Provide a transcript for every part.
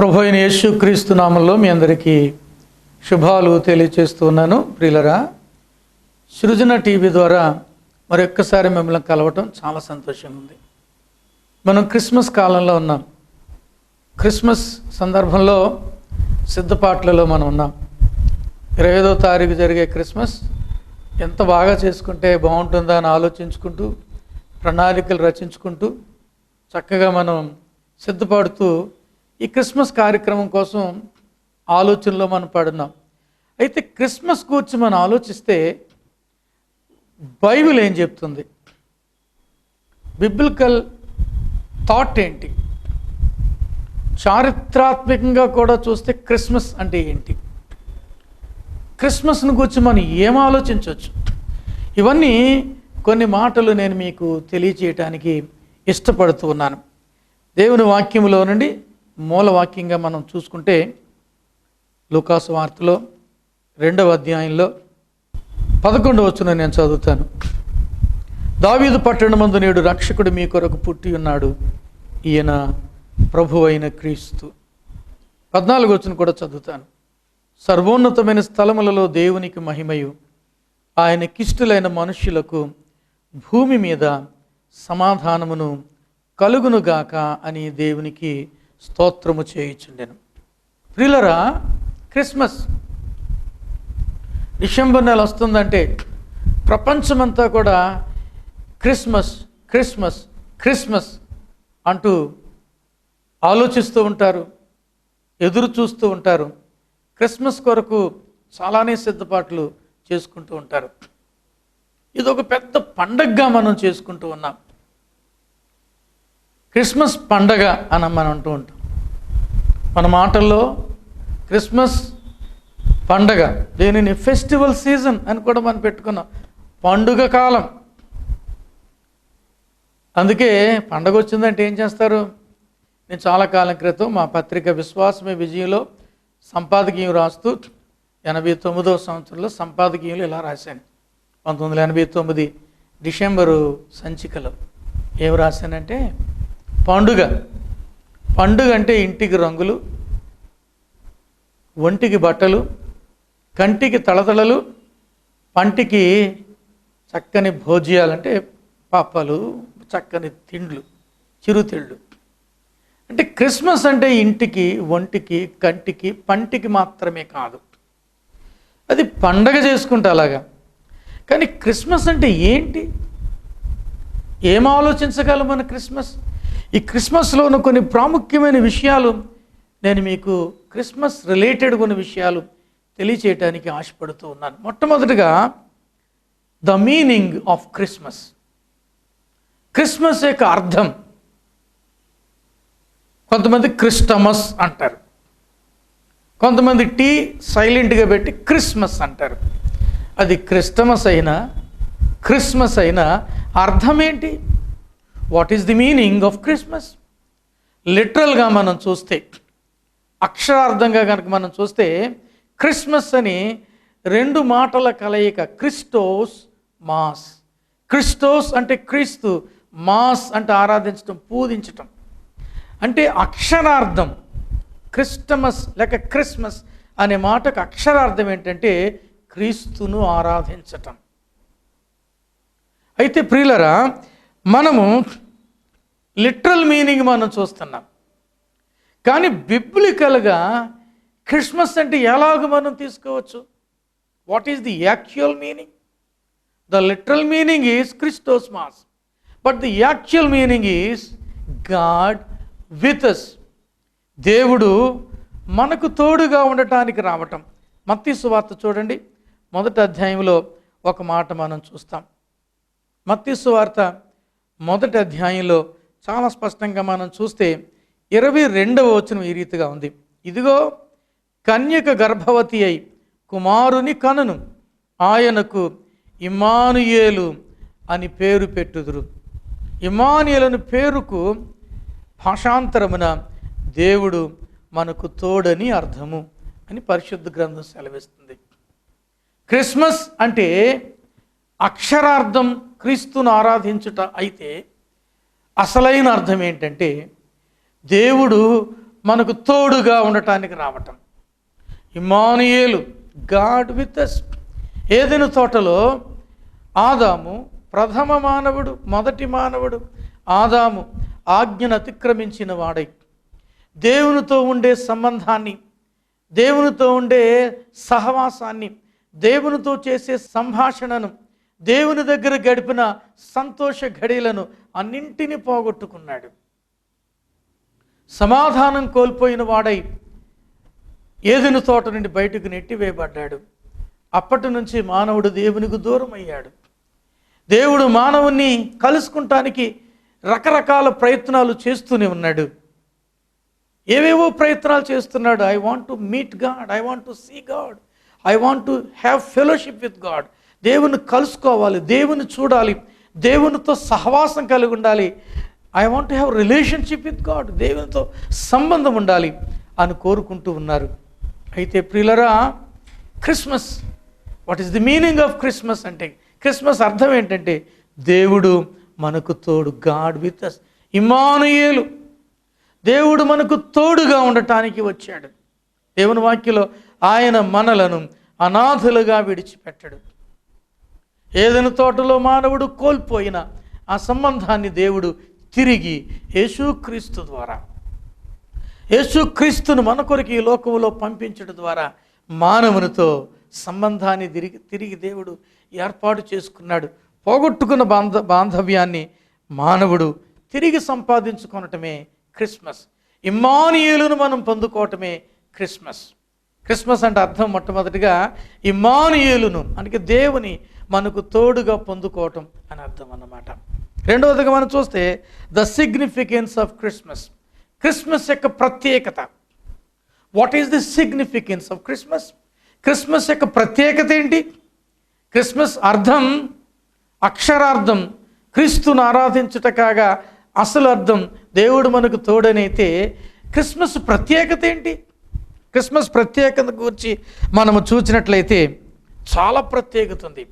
ప్రభు అయిన యేసుక్రీస్తు నామములో మీ అందరికీ శుభాలు తెలియజేస్తున్నాను. ప్రియులరా, సృజన టీవీ ద్వారా మరొక్కసారి మిమ్మల్ని కలవటం చాలా సంతోషంగా ఉంది. మనం క్రిస్మస్ కాలంలో ఉన్నాం. క్రిస్మస్ సందర్భంలో సిద్ధపాట్లలో మనం ఉన్నాం. 25వ తారీఖు జరిగే క్రిస్మస్ ఎంత బాగా చేసుకుంటే బాగుంటుందా అని ఆలోచించుకుంటూ, ప్రణాళికలు రచించుకుంటూ చక్కగా మనం సిద్ధపడుతూ ఈ క్రిస్మస్ కార్యక్రమం కోసం ఆలోచనలో మనం పడున్నాం. అయితే క్రిస్మస్ గురించి మనం ఆలోచిస్తే బైబిల్ ఏం చెప్తుంది, బిబ్లికల్ థాట్ ఏంటి, చారిత్రాత్మకంగా కూడా చూస్తే క్రిస్మస్ అంటే ఏంటి, క్రిస్మస్ను గురించి మనం ఏం ఆలోచించవచ్చు, ఇవన్నీ కొన్ని మాటలు నేను మీకు తెలియచేయటానికి ఇష్టపడుతూ ఉన్నాను. దేవుని వాక్యములో నుండి మూల వాక్యంగా మనం చూసుకుంటే లూకాసు వార్తలో 2వ అధ్యాయంలో 11వ వచనం నేను చదువుతాను. దావీదు పట్టణమందు నేడు రక్షకుడు మీ కొరకు పుట్టి ఉన్నాడు, ఈయన ప్రభువు అయిన క్రీస్తు. 14వ వచనం కూడా చదువుతాను. సర్వోన్నతమైన స్థలములలో దేవునికి మహిమయు, ఆయన కిష్టులైన మనుష్యులకు భూమి మీద సమాధానమును కలుగునుగాక అని దేవునికి స్తోత్రము చేయుచుండెను. ప్రియులరా, క్రిస్మస్ డిసెంబర్ నెల వస్తుందంటే ప్రపంచమంతా కూడా క్రిస్మస్ క్రిస్మస్ క్రిస్మస్ అంటూ ఆలోచిస్తూ ఉంటారు, ఎదురు చూస్తూ ఉంటారు. క్రిస్మస్ కొరకు చాలానే సిద్ధపాట్లు చేసుకుంటూ ఉంటారు. ఇది ఒక పెద్ద పండగగా మనం చేసుకుంటూ ఉన్నాం. క్రిస్మస్ పండగ అని మనం అంటూ ఉంటాం. మన మాటల్లో క్రిస్మస్ పండగ, దీనిని ఫెస్టివల్ సీజన్ అని కూడా మనం పెట్టుకున్నాం, పండుగ కాలం. అందుకే పండగ వచ్చిందంటే ఏం చేస్తారు? నేను చాలా కాలం క్రితం మా పత్రిక విశ్వాసమే విజయంలో సంపాదకీయం రాస్తూ 89వ సంవత్సరంలో సంపాదకీయంలో ఇలా రాశాను. 1989 డిసెంబరు సంచికలో ఏం రాశానంటే, పండుగ అంటే ఇంటికి రంగులు, ఒంటికి బట్టలు, కంటికి తళతళలు, పంటికి చక్కని భోజ్యాలు అంటే పాపాలు, చక్కని తిండ్లు, చిరుతిళ్ళు. అంటే క్రిస్మస్ అంటే ఇంటికి, ఒంటికి, కంటికి, పంటికి మాత్రమే కాదు, అది పండగ చేసుకుంటే అలాగా. కానీ క్రిస్మస్ అంటే ఏంటి, ఏం ఆలోచించగలం మన క్రిస్మస్? ఈ క్రిస్మస్లో ఉన్న కొన్ని ప్రాముఖ్యమైన విషయాలు నేను మీకు క్రిస్మస్ రిలేటెడ్ కొన్ని విషయాలు తెలియచేయటానికి ఆశపడుతూ ఉన్నాను. మొట్టమొదటిగా the meaning of Christmas. Christmas యొక్క అర్థం. కొంతమంది క్రిస్టమస్ అంటారు, కొంతమంది టీ సైలెంట్గా పెట్టి క్రిస్మస్ అంటారు. అది క్రిస్టమస్ అయినా క్రిస్మస్ అయినా అర్థం ఏంటి? What is the meaning of Christmas? లిటరల్గా మనం చూస్తే, అక్షరార్థంగా కనుక మనం చూస్తే, క్రిస్మస్ అని 2 మాటల కలయిక, క్రిస్టోస్ మాస్. క్రిస్టోస్ అంటే క్రీస్తు, మాస్ అంటే ఆరాధించటం, పూజించటం. అంటే అక్షరార్థం క్రిస్టమస్ లేక క్రిస్మస్ అనే మాటకు అక్షరార్థం ఏంటంటే క్రీస్తును ఆరాధించటం. అయితే ప్రియులరా, మనము లిటరల్ మీనింగ్ మనం చూస్తున్నాం, కానీ బిబ్లికల్గా క్రిస్మస్ అంటే ఎలాగ మనం తీసుకోవచ్చు? What is the actual meaning? The literal meaning is Christos mass, but the actual meaning is God with us. దేవుడు మనకు తోడుగా ఉండటానికి రావటం. మత్తయి సువార్త చూడండి, 1వ అధ్యాయంలో ఒక మాట మనం చూస్తాం. మత్తయి సువార్త 1వ అధ్యాయంలో చాలా స్పష్టంగా మనం చూస్తే 22వ వచనం ఈ రీతిగా ఉంది. ఇదిగో కన్యక గర్భవతి అయి కుమారుని కనును, ఆయనకు ఇమ్మానుయేలు అని పేరు పెట్టుదురు. ఇమ్మానుయేలు పేరుకు భాషాంతరమున దేవుడు మనకు తోడని అర్థము అని పరిశుద్ధ గ్రంథం సెలవిస్తుంది. క్రిస్మస్ అంటే అక్షరార్థం క్రీస్తును ఆరాధించుట అయితే, అసలైన అర్థం ఏంటంటే దేవుడు మనకు తోడుగా ఉండటానికి రావటం. Immanuel, God with us. ఏదెను తోటలో ఆదాము ప్రథమ మానవుడు, మొదటి మానవుడు. ఆదాము ఆజ్ఞను అతిక్రమించిన వాడై దేవునితో ఉండే సంబంధాన్ని, దేవునితో ఉండే సహవాసాన్ని, దేవునితో చేసే సంభాషణను, దేవుని దగ్గర గడిపిన సంతోష ఘడియలను అన్నింటినీ పోగొట్టుకున్నాడు. సమాధానం కోల్పోయిన వాడై ఏదెను తోట నుండి బయటకు నెట్టివేయబడ్డాడు. అప్పటి నుంచి మానవుడు దేవునికి దూరం అయ్యాడు. దేవుడు మానవుని కలుసుకుంటానికి రకరకాల ప్రయత్నాలు చేస్తూనే ఉన్నాడు. ఏవేవో ప్రయత్నాలు చేస్తున్నాడు. I want to meet God, I want to see God, I want to have fellowship with God. దేవుని కలుసుకోవాలి, దేవుని చూడాలి, దేవునితో సహవాసం కలిగి ఉండాలి. I want to have relationship with God, దేవునితో సంబంధం ఉండాలి అని కోరుకుంటూ ఉన్నారు. అయితే ప్రియులరా, Christmas, what is the meaning of Christmas అంటే, క్రిస్మస్ అర్థం ఏంటంటే దేవుడు మనకు తోడు, గాడ్ విత్ అస్. ఇమ్మానుయేలు, దేవుడు మనకు తోడుగా ఉండటానికి వచ్చాడు. దేవుని వాక్యలో ఆయన మనలను అనాథులుగా విడిచిపెట్టడు. ఏదెను తోటలో మానవుడు కోల్పోయిన ఆ సంబంధాన్ని దేవుడు తిరిగి యేసుక్రీస్తు ద్వారా, యేసుక్రీస్తును మన కొరకు ఈ లోకంలో పంపించడం ద్వారా మానవునితో సంబంధాన్ని తిరిగి దేవుడు ఏర్పాటు చేసుకున్నాడు. పోగొట్టుకున్న బాంధవ్యాన్ని మానవుడు తిరిగి సంపాదించుకోవటమే క్రిస్మస్. ఇమ్మానుయేలును మనం పొందుకోవటమే క్రిస్మస్. క్రిస్మస్ అంటే అర్థం మొట్టమొదటిగా ఇమ్మానుయేలును, అంటే దేవుని మనకు తోడుగా పొందుకోవటం అని అర్థం అన్నమాట. రెండవదిగా మనం చూస్తే the significance of Christmas. Christmas యొక్క ప్రత్యేకత. What is the significance of Christmas? Christmas యొక్క ప్రత్యేకత ఏంటి? క్రిస్మస్ అర్థం, అక్షరార్థం క్రీస్తును ఆరాధించుట కాగా అసలు అర్థం దేవుడు మనకు తోడనైతే క్రిస్మస్ ప్రత్యేకత ఏంటి? క్రిస్మస్ ప్రత్యేకత గురించి మనము చూసినట్లయితే చాలా ప్రత్యేకత ఉంది.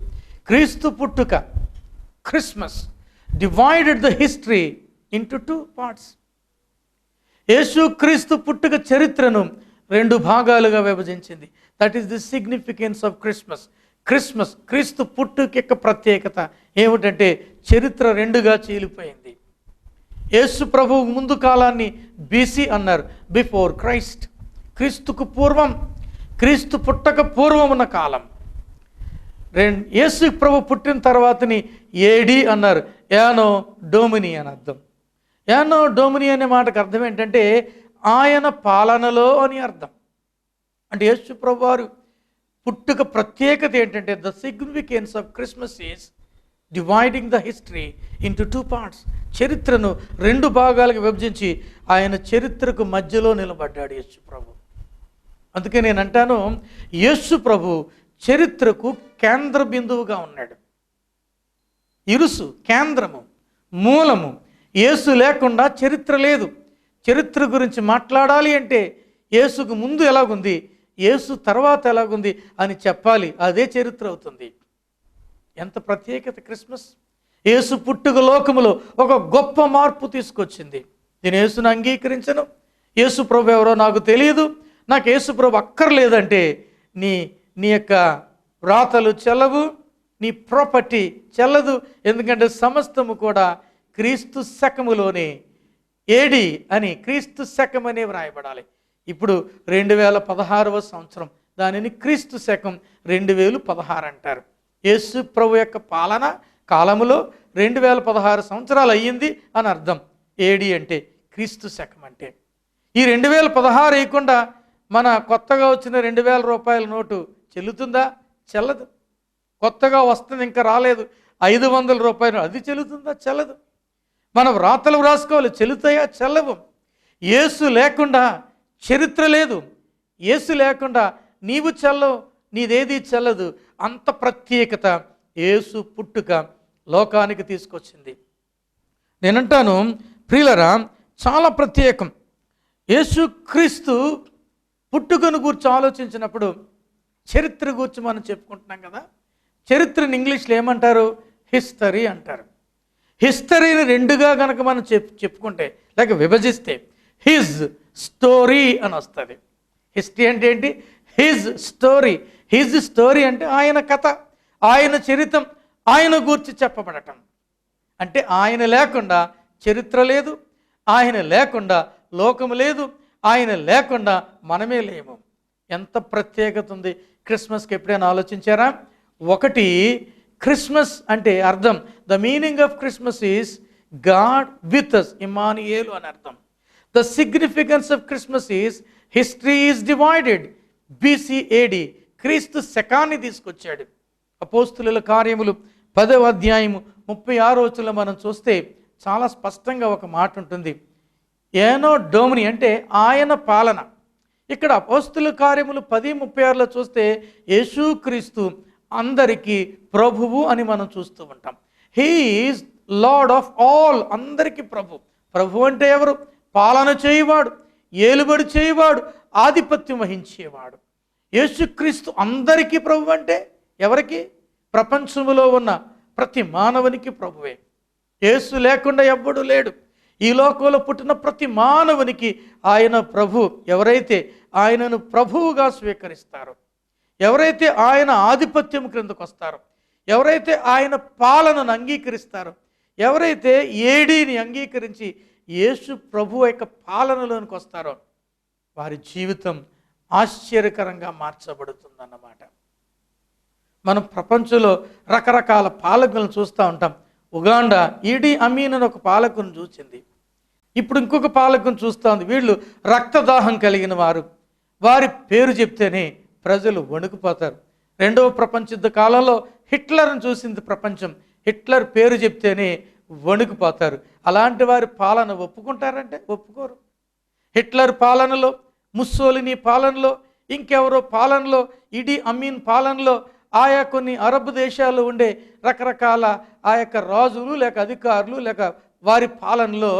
క్రీస్తు పుట్టుక, Christmas divided the history into 2 parts. యేసు క్రీస్తు పుట్టుక చరిత్రను 2 భాగాలుగా విభజించింది. That is the significance of Christmas. Christmas, క్రీస్తు పుట్టుక యొక్క ప్రత్యేకత ఏమిటంటే చరిత్ర 2గా చీలిపోయింది. యేసు ప్రభువు ముందు కాలాన్ని బీసీ అన్నారు, బిఫోర్ క్రైస్ట్. క్రీస్తుకు పూర్వం, క్రీస్తు పుట్టక పూర్వం ఉన్న కాలం. యేసు ప్రభు పుట్టిన తర్వాతని ఏడి అన్నారు, యానో డోమిని అని అర్థం. యానో డోమిని అనే మాటకు అర్థం ఏంటంటే ఆయన పాలనలో అని అర్థం. అంటే యేసు ప్రభు వారు పుట్టుక ప్రత్యేకత ఏంటంటే the significance of Christmas is dividing the history into 2 parts. చరిత్రను 2 భాగాలుగా విభజించి ఆయన చరిత్రకు మధ్యలో నిలబడ్డాడు యేసు ప్రభు. అందుకే నేను అంటాను, యేసు ప్రభు చరిత్రకు కేంద్ర బిందువుగా ఉన్నాడు. ఇరుసు, కేంద్రము, మూలము. యేసు లేకుండా చరిత్ర లేదు. చరిత్ర గురించి మాట్లాడాలి అంటే యేసుకు ముందు ఎలాగుంది, యేసు తర్వాత ఎలాగుంది అని చెప్పాలి. అదే చరిత్ర అవుతుంది. ఎంత ప్రత్యేకత క్రిస్మస్! యేసు పుట్టుక లోకములో ఒక గొప్ప మార్పు తీసుకొచ్చింది. నేను యేసును అంగీకరించను, యేసు ప్రభు ఎవరో నాకు తెలియదు, నాకు యేసు ప్రభు అక్కర్లేదంటే నీ యొక్క వ్రాతలు చెల్లవు, నీ ప్రాపర్టీ చెల్లదు. ఎందుకంటే సమస్తము కూడా క్రీస్తు శకములోనే, ఏడి అని క్రీస్తు శకం అనే వ్రాయబడాలి. ఇప్పుడు 2016వ సంవత్సరం, దానిని క్రీస్తు శకం 2016 అంటారు. యేసు ప్రభు యొక్క పాలన కాలములో 2016 సంవత్సరాలు అయ్యింది అని అర్థం. ఏడి అంటే క్రీస్తు శకం అంటే. ఈ 2016 వేయకుండా మన కొత్తగా వచ్చిన 2000 రూపాయల నోటు చెల్లుతుందా? చెల్లదు. కొత్తగా వస్తుంది, ఇంకా రాలేదు 500 రూపాయలు, అది చెల్లుతుందా? చెల్లదు. మన వ్రాతలు వ్రాసుకోవాలి, చెల్లుతాయా? చెల్లవు. యేసు లేకుండా చరిత్ర లేదు. యేసు లేకుండా నీవు చెల్లవు, నీదేది చెల్లదు. అంత ప్రత్యేకత యేసు పుట్టుక లోకానికి తీసుకొచ్చింది. నేనంటాను ప్రియులరా, చాలా ప్రత్యేకం. యేసు క్రీస్తు పుట్టుకను గురించి ఆలోచించినప్పుడు చరిత్ర గురించి మనం చెప్పుకుంటున్నాం కదా. చరిత్రని ఇంగ్లీష్లో ఏమంటారు? హిస్టరీ అంటారు. హిస్టరీని 2గా కనుక మనం చెప్పుకుంటే, లేక విభజిస్తే, హిజ్ స్టోరీ అని వస్తుంది. హిస్టరీ అంటే ఏంటి? His story. హిజ్ స్టోరీ అంటే ఆయన కథ, ఆయన చరిత్రం, ఆయన గూర్చి చెప్పబడటం. అంటే ఆయన లేకుండా చరిత్ర లేదు, ఆయన లేకుండా లోకము లేదు, ఆయన లేకుండా మనమే లేము. ఎంత ప్రత్యేకత ఉంది క్రిస్మస్కి, ఎప్పుడైనా ఆలోచించారా? ఒకటి, క్రిస్మస్ అంటే అర్థం, the meaning of Christmas is God with us, Emmanuel అని అర్థం. The significance of Christmas is history is divided. BC-AD క్రీస్తు శకాన్ని తీసుకొచ్చాడు. అపోస్తుల కార్యములు 10వ అధ్యాయము 36వ వచనంలో మనం చూస్తే చాలా స్పష్టంగా ఒక మాట ఉంటుంది. ఏనో డోమిని అంటే ఆయన పాలన. ఇక్కడ అపోస్తుల కార్యములు 10:36లో చూస్తే యేసుక్రీస్తు అందరికీ ప్రభువు అని మనం చూస్తూ ఉంటాం. He is lord of all, అందరికీ ప్రభు. ప్రభు అంటే ఎవరు? పాలన చేయవాడు, ఏలుబడి చేయవాడు, ఆధిపత్యం వహించేవాడు. యేసుక్రీస్తు అందరికీ ప్రభు. అంటే ఎవరికి? ప్రపంచంలో ఉన్న ప్రతి మానవునికి ప్రభువే. యేసు లేకుండా ఎవ్వడు లేడు. ఈ లోకంలో పుట్టిన ప్రతి మానవునికి ఆయన ప్రభు. ఎవరైతే ఆయనను ప్రభువుగా స్వీకరిస్తారో, ఎవరైతే ఆయన ఆధిపత్యం క్రిందకు వస్తారో, ఎవరైతే ఆయన పాలనను అంగీకరిస్తారో, ఎవరైతే ఏడీని అంగీకరించి యేసు ప్రభు యొక్క పాలనలోనికి వస్తారో, వారి జీవితం ఆశ్చర్యకరంగా మార్చబడుతుందన్నమాట. మనం ప్రపంచంలో రకరకాల పాలకులను చూస్తూ ఉంటాం. ఉగాండా ఈడీ అమీన్ అని ఒక పాలకుని చూసింది. ఇప్పుడు ఇంకొక పాలకుని చూస్తూ ఉంది. వీళ్ళు రక్తదాహం కలిగిన వారు. వారి పేరు చెప్తేనే ప్రజలు వణుకుపోతారు. 2వ ప్రపంచ యుద్ధ కాలంలో హిట్లర్ని చూసింది ప్రపంచం. హిట్లర్ పేరు చెప్తేనే వణుకుపోతారు. అలాంటి వారి పాలన ఒప్పుకుంటారంటే ఒప్పుకోరు. హిట్లర్ పాలనలో, ముస్సోలినీ పాలనలో, ఇంకెవరో పాలనలో, ఈడీ అమీన్ పాలనలో, ఆయా కొన్ని అరబ్ దేశాల్లో ఉండే రకరకాల ఆ యొక్క రాజులు లేక అధికారులు లేక వారి పాలనలో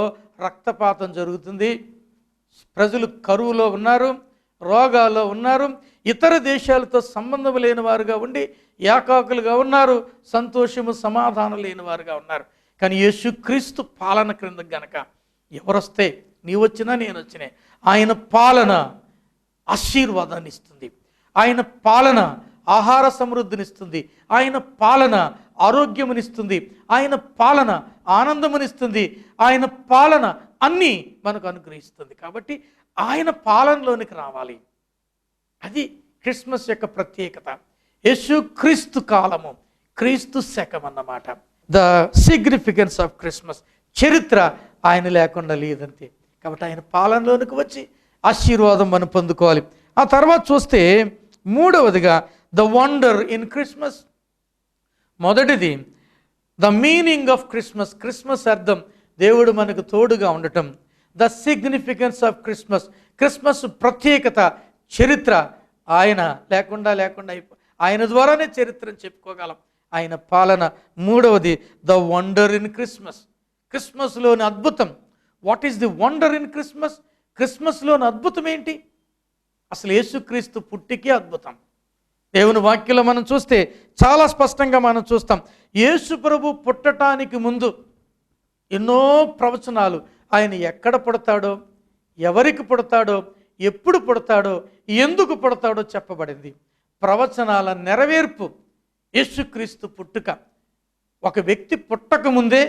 రక్తపాతం జరుగుతుంది. ప్రజలు కరువులో ఉన్నారు, రోగాల్లో ఉన్నారు, ఇతర దేశాలతో సంబంధం లేని వారుగా ఉండి ఏకాకులుగా ఉన్నారు, సంతోషము సమాధానం లేని వారుగా ఉన్నారు. కానీ యేసుక్రీస్తు పాలన క్రింద గనక ఎవరొస్తే, నీ వచ్చినా నేను వచ్చినా, ఆయన పాలన ఆశీర్వాదాన్ని ఇస్తుంది. ఆయన పాలన ఆహార సమృద్ధినిస్తుంది. ఆయన పాలన ఆరోగ్యమునిస్తుంది. ఆయన పాలన ఆనందమునిస్తుంది. ఆయన పాలన అన్నీ మనకు అనుగ్రహిస్తుంది. కాబట్టి ఆయన పాలనలోనికి రావాలి. అది క్రిస్మస్ యొక్క ప్రత్యేకత. యేసుక్రీస్తు కాలము, క్రీస్తు శకం అన్నమాట. ద సిగ్నిఫికెన్స్ ఆఫ్ క్రిస్మస్, చరిత్ర ఆయన లేకుండా లేదంతే. కాబట్టి ఆయన పాలనలోనికి వచ్చి ఆశీర్వాదం మనం పొందుకోవాలి. ఆ తర్వాత చూస్తే మూడవదిగా ద వండర్ ఇన్ క్రిస్మస్. మొదటిది the meaning of Christmas. Christmas అర్థం దేవుడు మనకు తోడుగా ఉండటం. The significance of Christmas, Christmas ప్రత్యేకత, చరిత్ర ఆయన లేకుండా ఆయన ద్వారానే చరిత్రను చెప్పుకోగలం, ఆయన పాలన. మూడవది ద వండర్ ఇన్ క్రిస్మస్, క్రిస్మస్లోని అద్భుతం. What is the wonder in Christmas? క్రిస్మస్లోని అద్భుతం ఏంటి? అసలు యేసుక్రీస్తు పుట్టికే అద్భుతం. దేవుని వాక్యంలో మనం చూస్తే చాలా స్పష్టంగా మనం చూస్తాం. యేసు ప్రభు పుట్టడానికి ముందు ఎన్నో ప్రవచనాలు, ఆయన ఎక్కడ పుడతాడో, ఎవరికి పుడతాడో, ఎప్పుడు పుడతాడో, ఎందుకు పుడతాడో చెప్పబడింది. ప్రవచనాల నెరవేర్పు యేసుక్రీస్తు పుట్టుక. ఒక వ్యక్తి పుట్టక ముందే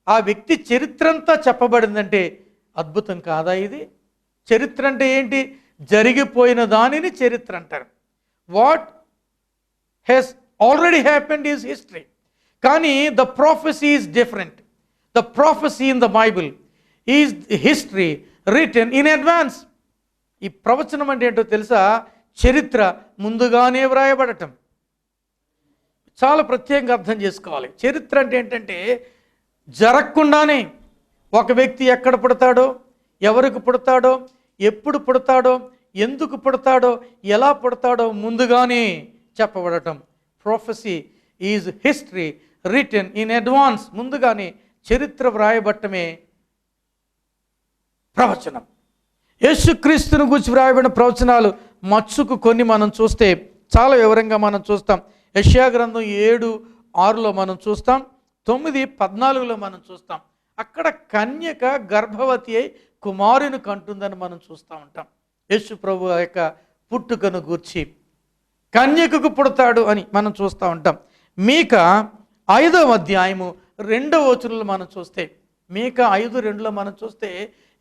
ఆ వ్యక్తి చరిత్ర అంతా చెప్పబడిందంటే అద్భుతం కాదా ఇది? చరిత్ర అంటే ఏంటి? జరిగిపోయిన దానిని చరిత్ర అంటారు. What has already happened is history. కానీ the prophecy is different. The prophecy in the Bible is history written in advance. ఈ ప్రవచనం అంటే ఏంటో తెలుసా? చరిత్ర ముందుగానే వ్రాయబడటం. చాలా ప్రత్యేకంగా అర్థం చేసుకోవాలి. చరిత్ర అంటే ఏంటంటే జరగకుండానే ఒక వ్యక్తి ఎక్కడ పుడతాడో, ఎవరికి పుడతాడో, ఎప్పుడు పుడతాడో, ఎందుకు పుడతాడో, ఎలా పుడతాడో ముందుగానే చెప్పబడటం. Prophecy is history written in advance. ముందుగానే చరిత్ర వ్రాయబట్టమే ప్రవచనం. యేసుక్రీస్తుని గురించి వ్రాయబడిన ప్రవచనాలు మచ్చుకు కొన్ని మనం చూస్తే చాలా వివరంగా మనం చూస్తాం. యెషయా గ్రంథం 7:6లో మనం చూస్తాం, 9:14లో మనం చూస్తాం. అక్కడ కన్యక గర్భవతి అయి కుమారుని కంటుందని మనం చూస్తూ ఉంటాం. యేసు ప్రభు యొక్క పుట్టుకను గూర్చి కన్యకకు పుడతాడు అని మనం చూస్తూ ఉంటాం. మీకా 5వ అధ్యాయము 2వ వచనంలో మనం చూస్తే, మీకా 5:2లో మనం చూస్తే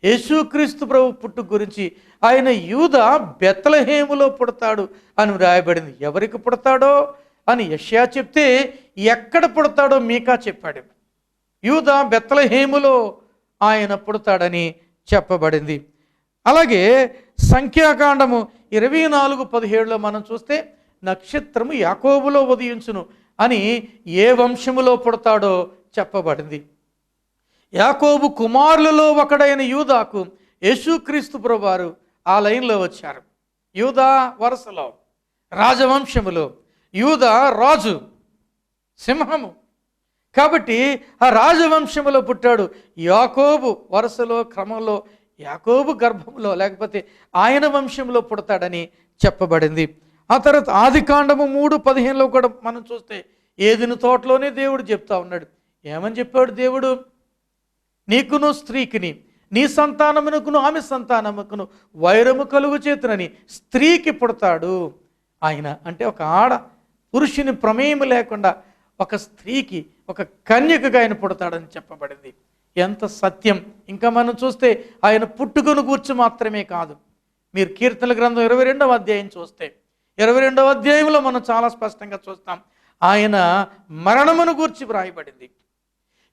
యేసుక్రీస్తు ప్రభు పుట్టుక గురించి ఆయన యూదా బెత్లెహేములో పుడతాడు అని వ్రాయబడింది. ఎవరికి పుడతాడో అని యెషయా చెప్తే ఎక్కడ పుడతాడో మీకా చెప్పాడు. యూదా బెత్లెహేములో ఆయన పుడతాడని చెప్పబడింది. అలాగే సంఖ్యాకాండము 24:17లో మనం చూస్తే నక్షత్రము యాకోబులో ఉదయించును అని ఏ వంశములో పుడతాడో చెప్పబడింది. యాకోబు కుమారులలో ఒకడైన యూదాకు యేసుక్రీస్తు ప్రభువారు ఆ లైన్లో వచ్చారు. యూదా వరుసలో, రాజవంశములో యూదా రాజు, సింహము. కాబట్టి ఆ రాజవంశములో పుట్టాడు. యాకోబు వరుసలో, క్రమంలో, యాకోబు గర్భంలో లేకపోతే ఆయన వంశంలో పుడతాడని చెప్పబడింది. ఆ తర్వాత ఆదికాండము 3:15లో కూడా మనం చూస్తే ఏదెను తోటలోనే దేవుడు చెప్తా ఉన్నాడు. ఏమని చెప్పాడు దేవుడు? నీకును స్త్రీకిని, నీ సంతానమునకును ఆమె సంతానముకును వైరము కలుగు చేతునని స్త్రీకి పుడతాడు ఆయన. అంటే ఒక ఆడ పురుషుని ప్రమేయం లేకుండా ఒక స్త్రీకి, ఒక కన్యకగా ఆయన పుడతాడని చెప్పబడింది. ఎంత సత్యం! ఇంకా మనం చూస్తే ఆయన పుట్టుకను గూర్చి మాత్రమే కాదు, మీరు కీర్తనల గ్రంథం 22వ అధ్యాయం చూస్తే 22వ అధ్యాయంలో మనం చాలా స్పష్టంగా చూస్తాం ఆయన మరణమును గూర్చి వ్రాయబడింది.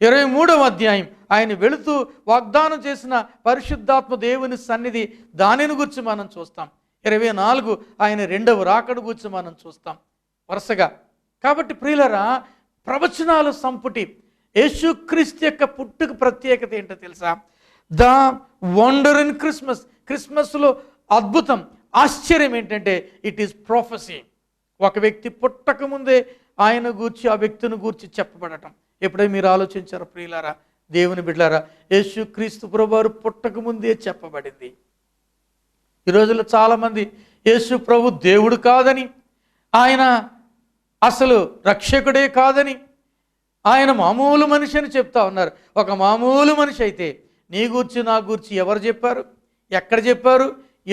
23వ అధ్యాయం ఆయన వెళుతూ వాగ్దానం చేసిన పరిశుద్ధాత్మ దేవుని సన్నిధి, దానిని గురించి మనం చూస్తాం. 24 ఆయన 2వ రాకడ గురించి మనం చూస్తాం వరుసగా. కాబట్టి ప్రియులరా, ప్రవచనాలు సంపుటి యేసుక్రీస్తు యొక్క పుట్టుక ప్రత్యేకత ఏంటో తెలుసా? The wonder in Christmas. క్రిస్మస్లో అద్భుతం, ఆశ్చర్యం ఏంటంటే ఇట్ ఈస్ ప్రొఫెసీ. ఒక వ్యక్తి పుట్టక ముందే ఆయన గూర్చి, ఆ వ్యక్తిని గూర్చి చెప్పబడటం. ఎప్పుడైనా మీరు ఆలోచించారు ప్రియులారా, దేవుని బిడ్డలారా, యేసుక్రీస్తు ప్రభువారు పుట్టక ముందే చెప్పబడింది. ఈ రోజుల్లో చాలామంది యేసు ప్రభు దేవుడు కాదని, ఆయన అసలు రక్షకుడే కాదని, ఆయన మామూలు మనిషి అని చెప్తా ఉన్నారు. ఒక మామూలు మనిషి అయితే నీ గూర్చి, నా గూర్చి ఎవరు చెప్పారు? ఎక్కడ చెప్పారు?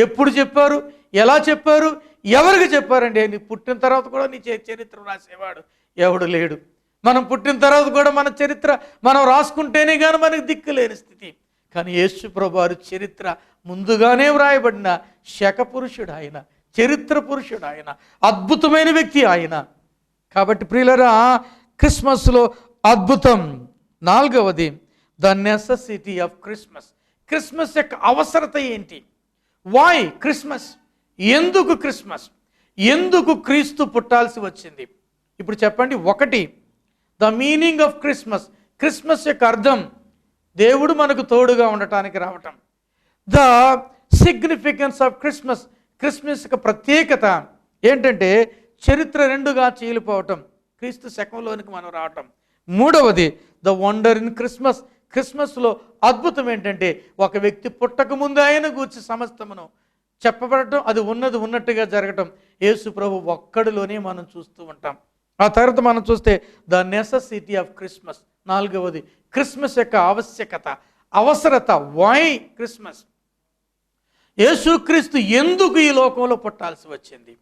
ఎప్పుడు చెప్పారు? ఎలా చెప్పారు? ఎవరికి చెప్పారండి? నీ పుట్టిన తర్వాత కూడా నీ చరిత్ర రాసేవాడు ఎవడు లేడు. మనం పుట్టిన తర్వాత కూడా మన చరిత్ర మనం రాసుకుంటేనే కానీ మనకు దిక్కు లేని స్థితి. కానీ యేసు ప్రభువారు చరిత్ర ముందుగానే వ్రాయబడిన శక పురుషుడు ఆయన, చరిత్ర పురుషుడు ఆయన, అద్భుతమైన వ్యక్తి ఆయన. కాబట్టి ప్రియులరా, క్రిస్మస్లో అద్భుతం. 4వది the necessity of Christmas. Christmas యొక్క అవసరత ఏంటి? Why Christmas? ఎందుకు క్రిస్మస్? ఎందుకు క్రీస్తు పుట్టాల్సి వచ్చింది? ఇప్పుడు చెప్పండి. 1 the meaning of Christmas. Christmas యొక్క అర్థం దేవుడు మనకు తోడుగా ఉండటానికి రావటం. The significance of Christmas. Christmas యొక్క ప్రత్యేకత ఏంటంటే చరిత్ర 2గా చీలిపోవటం, క్రీస్తు శకంలోనికి మనం రావటం. 3వది ద వండర్ ఇన్ క్రిస్మస్. క్రిస్మస్లో అద్భుతం ఏంటంటే ఒక వ్యక్తి పుట్టక ముందు ఆయన గూర్చి సమస్తమును చెప్పబడటం, అది ఉన్నది ఉన్నట్టుగా జరగటం యేసు ప్రభు ఒక్కడిలోనే మనం చూస్తూ ఉంటాం. ఆ తర్వాత మనం చూస్తే ద నెసెసిటీ ఆఫ్ క్రిస్మస్. 4వది క్రిస్మస్ యొక్క ఆవశ్యకత, అవసరత. Why Christmas? యేసుక్రీస్తు ఎందుకు ఈ లోకంలో పుట్టాల్సి వచ్చింది?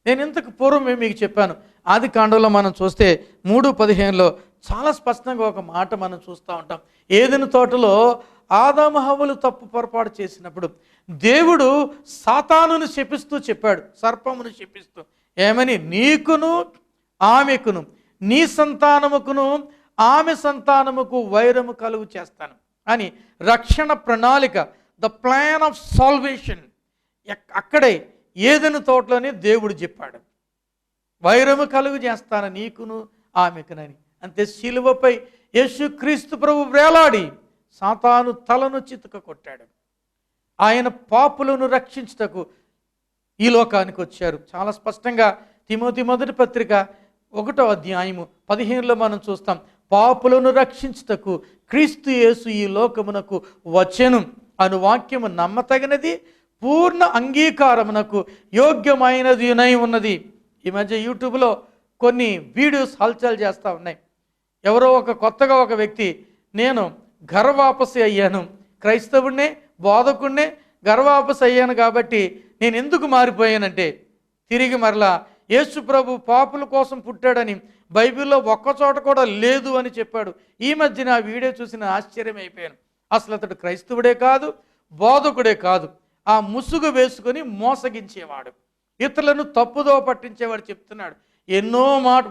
నేను ఇంతకు పూర్వమే మీకు చెప్పాను. ఆదికాండంలో మనం చూస్తే 3:15లో చాలా స్పష్టంగా ఒక మాట మనం చూస్తూ ఉంటాం. ఏదెను తోటలో ఆదాము హవ్వలు తప్పు పొరపాటు చేసినప్పుడు దేవుడు సాతానును శపిస్తూ చెప్పాడు, సర్పమును శపిస్తూ ఏమని? నీకును ఆమెకును, నీ సంతానముకును ఆమె సంతానముకు వైరము కలుగు చేస్తాను అని రక్షణ ప్రణాళిక, ద ప్లాన్ ఆఫ్ సాల్వేషన్ అక్కడే ఏదెను తోటలోనే దేవుడు చెప్పాడు. వైరము కలుగు చేస్తాను నీకును ఆమెకునని. అంతే, శిలువపై యేసుక్రీస్తు ప్రభు వేలాడి సాతాను తలను చితుక కొట్టాడు. ఆయన పాపులను రక్షించుటకు ఈ లోకానికి వచ్చారు. చాలా స్పష్టంగా తిమోతి 1వ పత్రిక 1వ అధ్యాయము 15లో మనం చూస్తాం. పాపులను రక్షించుటకు క్రీస్తు యేసు ఈ లోకమునకు వచ్చెను అను వాక్యము నమ్మతగినది, పూర్ణ అంగీకారమునకు యోగ్యమైనదినై ఉన్నది. ఈ మధ్య యూట్యూబ్లో కొన్ని వీడియోస్ హల్చల్ చేస్తూ ఉన్నాయి. ఎవరో కొత్తగా ఒక వ్యక్తి, నేను ఘరవాపసి అయ్యాను, క్రైస్తవుడినే బోధకుడినే గర్వాపస్ అయ్యాను కాబట్టి నేను ఎందుకు మారిపోయానంటే తిరిగి మరలా యేసు ప్రభు పాపుల కోసం పుట్టాడని బైబిల్లో ఒక్కచోట కూడా లేదు అని చెప్పాడు. ఈ మధ్యన ఆ వీడియో చూసిన ఆశ్చర్యం అయిపోయాను. అసలు అతడు క్రైస్తవుడే కాదు, బోధకుడే కాదు, ఆ ముసుగు వేసుకొని మోసగించేవాడు, ఇతరులను తప్పుదో పట్టించేవాడు. చెప్తున్నాడు ఎన్నో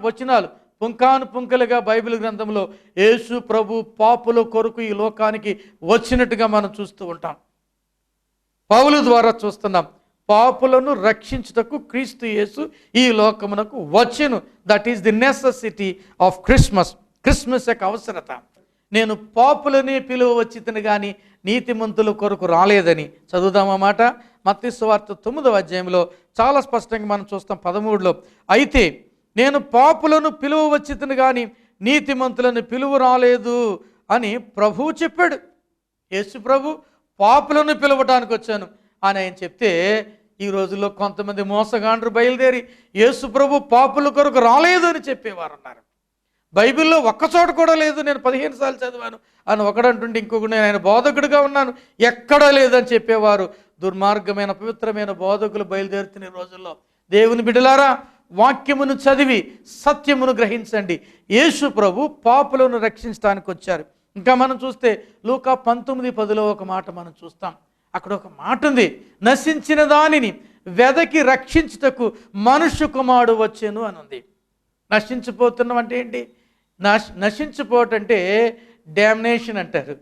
వచనాలు పుంకాను పుంకలుగా బైబిల్ గ్రంథంలో యేసు ప్రభు పాపుల కొరకు ఈ లోకానికి వచ్చినట్టుగా మనం చూస్తూ ఉంటాం. పౌలు ద్వారా చూస్తున్నాం, పాపులను రక్షించుటకు క్రీస్తు యేసు ఈ లోకమునకు వచ్చెను. That is the necessity of Christmas. Christmas యొక్క అవసరత. నేను పాపులని పిలువ వచ్చితను కానీ నీతిమంతుల కొరకు రాలేదని. చదువుదామా మాట. మత్తయి సువార్త 9వ అధ్యాయంలో చాలా స్పష్టంగా మనం చూస్తాం 13లో. అయితే నేను పాపులను పిలువ వచ్చితను కానీ నీతిమంతులను పిలువ రాలేదు అని ప్రభువు చెప్పాడు. యేసు ప్రభు పాపులను పిలవటానికి వచ్చాను అని ఆయన చెప్తే, ఈ రోజుల్లో కొంతమంది మోసగాండ్రు బయలుదేరి యేసు ప్రభు పాపుల కొరకు రాలేదు అని చెప్పేవారు ఉన్నారు. బైబిల్లో ఒక్కచోట కూడా లేదు, నేను 15 సార్లు చదివాను అని ఒకడంటుంటే ఇంకొకటి నేను ఆయన బోధకుడిగా ఉన్నాను ఎక్కడా లేదని చెప్పేవారు దుర్మార్గమైన పవిత్రమైన బోధకులు బయలుదేరుతున్న రోజుల్లో. దేవుని బిడ్డలారా, వాక్యమును చదివి సత్యమును గ్రహించండి. యేసు ప్రభు పాపులను రక్షించడానికి వచ్చారు. ఇంకా మనం చూస్తే లూకా 19:10లో ఒక మాట మనం చూస్తాం. అక్కడ ఒక మాట ఉంది, నశించిన దానిని వెదకి రక్షించుటకు మనుష్య కుమారుడు వచ్చెను అని ఉంది. నశించిపోతున్నాం అంటే ఏంటి? నశించిపోవటంటే డామినేషన్ అంటారు,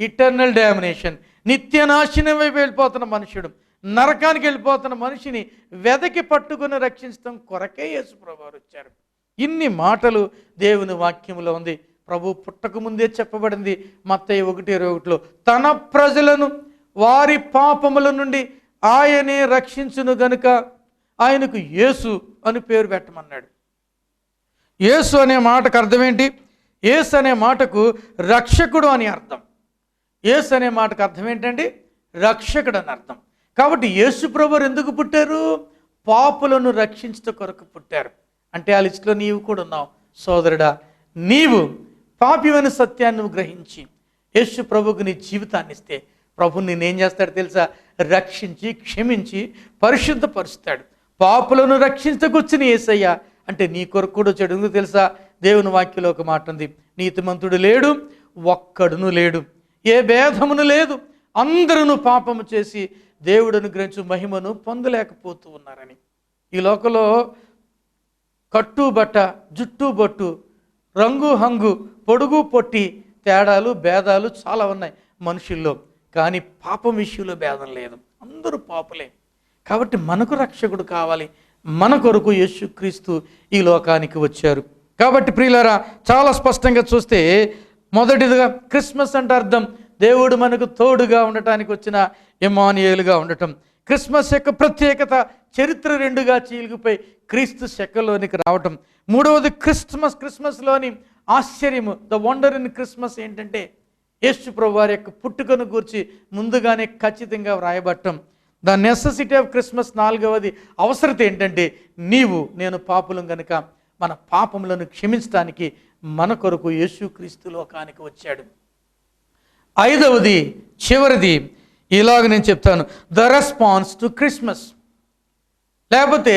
ఇటర్నల్ డామినేషన్. నిత్య నాశనం వైపు వెళ్ళిపోతున్న మనుషుడు, నరకానికి వెళ్ళిపోతున్న మనిషిని వెదకి పట్టుకుని రక్షించడం కొరకే యేసు ప్రభు వచ్చారు. ఇన్ని మాటలు దేవుని వాక్యంలో ఉంది. ప్రభు పుట్టక ముందే చెప్పబడింది మత్తయి 1:21లో, తన ప్రజలను వారి పాపముల నుండి ఆయనే రక్షించును గనుక ఆయనకు యేసు అని పేరు పెట్టమన్నాడు. యేసు అనే మాటకు అర్థం ఏంటి? యేసు అనే మాటకు రక్షకుడు అని అర్థం. యేసు అనే మాటకు అర్థం ఏంటండి? రక్షకుడు అని అర్థం. కాబట్టి యేసు ప్రభువు ఎందుకు పుట్టారు? పాపులను రక్షించట కొరకు పుట్టారు. అంటే ఆ లిస్టులో నీవు కూడా ఉన్నావు సోదరుడా. నీవు పాపివని సత్యాన్ని నువ్వు గ్రహించి యేసు ప్రభువుకు నీ జీవితాన్ని ఇస్తే ప్రభు నేనేం చేస్తాడు తెలుసా? రక్షించి క్షమించి పరిశుద్ధపరుస్తాడు. పాపులను రక్షించకు వచ్చిన యేసయ్య అంటే నీ కొరకు కూడా చెడు తెలుసా? దేవుని వాక్యంలో ఒక మాట ఉంది, నీతిమంతుడు లేడు, ఒక్కడును లేడు, ఏ భేదమును లేదు, అందరూ పాపము చేసి దేవుడిని గ్రహించు మహిమను పొందలేకపోతూ ఉన్నారని. ఈ లోకంలో కట్టుబట్ట, జుట్టు బొట్టు, రంగు హంగు, పొడుగు పొట్టి తేడాలు భేదాలు చాలా ఉన్నాయి మనుషుల్లో, కానీ పాపం విషయంలో భేదం లేదు, అందరూ పాపులే. కాబట్టి మనకు రక్షకుడు కావాలి, మన కొరకు యేసుక్రీస్తు ఈ లోకానికి వచ్చారు. కాబట్టి ప్రియులారా, చాలా స్పష్టంగా చూస్తే మొదటిదిగా క్రిస్మస్ అంటే అర్థం దేవుడు మనకు తోడుగా ఉండటానికి వచ్చిన ఇమ్మానుయేలుగా ఉండటం. క్రిస్మస్ యొక్క ప్రత్యేకత చరిత్ర రెండుగా చీలిగిపోయి క్రీస్తు శకలోనికి రావటం. మూడవది క్రిస్మస్లోని ఆశ్చర్యము, ద వండర్ ఇన్ క్రిస్మస్ ఏంటంటే యేసు ప్రభు వారి యొక్క పుట్టుకను గూర్చి ముందుగానే ఖచ్చితంగా వ్రాయబట్టం. ద నెసెసిటీ ఆఫ్ క్రిస్మస్ నాలుగవది అవసరత ఏంటంటే నేను పాపులం గనుక మన పాపములను క్షమించడానికి మన కొరకు యేసుక్రీస్తు లోకానికి వచ్చాడు. ఐదవది చివరిది ఇలాగ నేను చెప్తాను, ద రెస్పాన్స్ టు క్రిస్మస్. లేకపోతే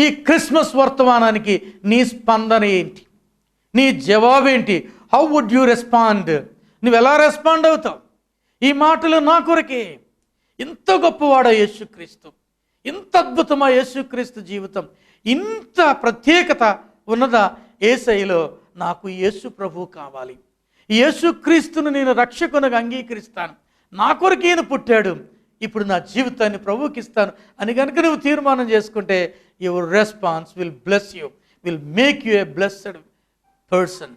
ఈ క్రిస్మస్ వర్తమానానికి నీ స్పందన ఏంటి? నీ జవాబేంటి? How would you respond? నువ్వు ఎలా రెస్పాండ్ అవుతావు? ఈ మాటలు నా కొరకే. ఇంత గొప్పవాడా యేసుక్రీస్తు, ఇంత అద్భుతమా యేసుక్రీస్తు జీవితం, ఇంత ప్రత్యేకత ఉన్నదా యేసయ్యలో? నాకు యేసు ప్రభువు కావాలి, యేసుక్రీస్తును నేను రక్షకునిగా అంగీకరిస్తాను, నా కొరకు ఈయన పుట్టాడు, ఇప్పుడు నా జీవితాన్ని ప్రభువుకి ఇస్తాను అని కనుక నువ్వు తీర్మానం చేసుకుంటే your response will bless you, will make you a blessed person.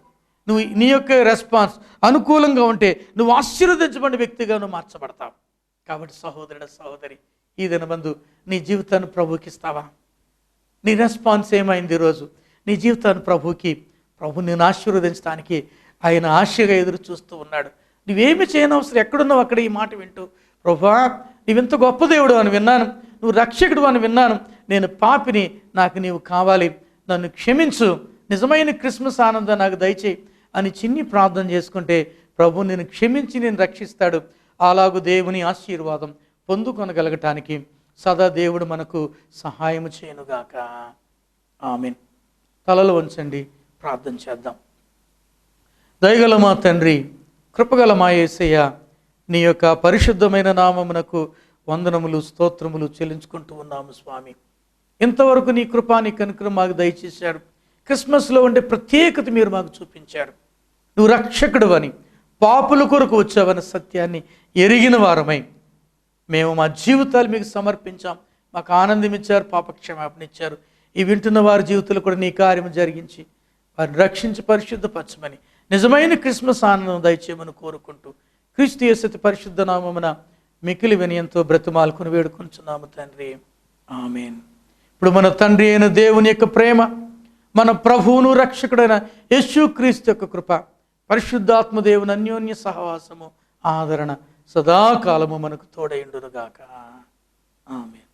నువ్వు నీ యొక్క రెస్పాన్స్ అనుకూలంగా ఉంటే నువ్వు ఆశీర్వదించబడిన వ్యక్తిగా నువ్వు మార్చబడతావు. కాబట్టి సహోదరుడు సహోదరి, ఈ దినబంధు నీ జీవితాన్ని ప్రభువుకి ఇస్తావా? నీ రెస్పాన్స్ ఏమైంది ఈరోజు? నీ జీవితాన్ని ప్రభు నేను ఆశీర్వదించడానికి ఆయన ఆశగా ఎదురు చూస్తూ ఉన్నాడు. నువ్వేమి చేయనవసరం, ఎక్కడున్నావు అక్కడ ఈ మాట వింటూ, ప్రభువా నీవెంత గొప్ప దేవుడు అని విన్నాను, నువ్వు రక్షకుడు అని విన్నాను, నేను పాపిని, నాకు నీవు కావాలి, నన్ను క్షమించు, నిజమైన క్రిస్మస్ ఆనందం నాకు దయచేయి అని చిన్ని ప్రార్థన చేసుకుంటే ప్రభు నేను క్షమించి నేను రక్షిస్తాడు. అలాగు దేవుని ఆశీర్వాదం పొందుకొనగలగటానికి సదా దేవుడు మనకు సహాయం చేయనుగాక. ఆమేన్. తలలు వంచండి, ప్రార్థన చేద్దాం. దయగల మా తండ్రి, కృపగల మా యేసయ్య, నీ యొక్క పరిశుద్ధమైన నామమునకు వందనములు స్తోత్రములు చెల్లించుకుంటూ ఉన్నాము స్వామి. ఇంతవరకు నీ కృపా నీ కనుకరం మాకు దయచేశాడు. క్రిస్మస్లో ఉండే ప్రత్యేకత మీరు మాకు చూపించారు. నువ్వు రక్షకుడు అని, పాపుల కొరకు వచ్చావన్న సత్యాన్ని ఎరిగిన వారమై మేము మా జీవితాలు మీకు సమర్పించాం. మాకు ఆనందం ఇచ్చారు, పాపక్షమాపణ ఇచ్చారు. ఈ వింటున్న వారి జీవితాలు కూడా నీ కార్యము జరిగించి వారిని రక్షించి పరిశుద్ధపరచమని, నిజమైన క్రిస్మస్ ఆనందం దయచేయమని కోరుకుంటూ క్రీస్తు యేసు పరిశుద్ధ నామమున మికిలి వినయంతో బ్రతిమాలుకుని వేడుకొంచున్నాము తండ్రి. ఆమేన్. ఇప్పుడు మన తండ్రి అయిన దేవుని యొక్క ప్రేమ, మన ప్రభువును రక్షకుడైన యేసుక్రీస్తు యొక్క కృప, పరిశుద్ధాత్మ దేవుని అన్యోన్య సహవాసము, ఆదరణ సదాకాలము మనకు తోడైండునుగాక. ఆమేన్.